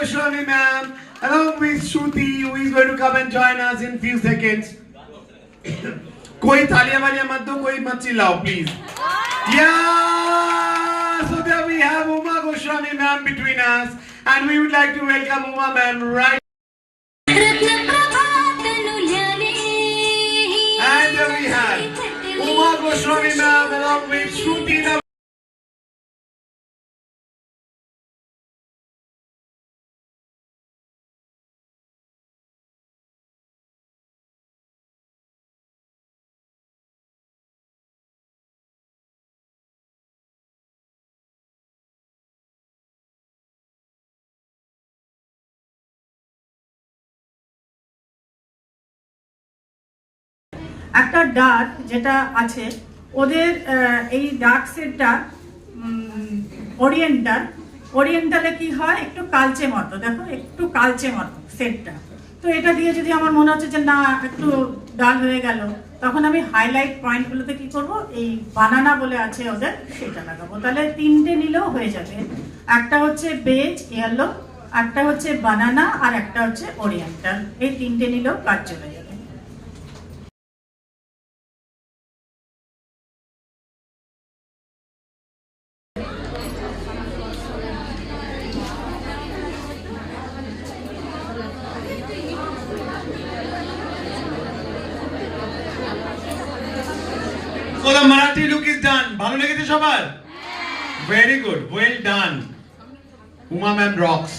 Goswami ma'am, along with Shruti, who is going to come and join us in few seconds. Koi thaliyan waliyan mat do, koi mat chillao, please. Yeah, so there we have Uma Goswami ma'am between us, and we would like to welcome Uma ma'am right. And there we have Uma Goswami ma'am along with Shruti. একটা dark যেটা আছে ওদের এই dark সেটটা ওরিয়েন্টালে কি হয় একটু কালচে মতো, দেখো একটু কালচে মতো সেটটা। তো এটা দিয়ে যদি আমার মনে হচ্ছে যে না একটু ডাল হয়ে গেল, তখন আমি হাইলাইট পয়েন্টগুলোতে কি করব, এই বানানা বলে আছে ওদের, সেটা লাগাবো। তাহলে তিনটে নিলেও হয়ে যাবে, একটা হচ্ছে বেজ ইয়েলো, একটা হচ্ছে বানানা, আর একটা হচ্ছে ওরিয়েন্টাল। এই তিনটে নিলেও কাজ চলে যাবে। So the Marathi look is done. ভালো লেগেছে সবার? Very good. Well done. Uma ma'am rocks.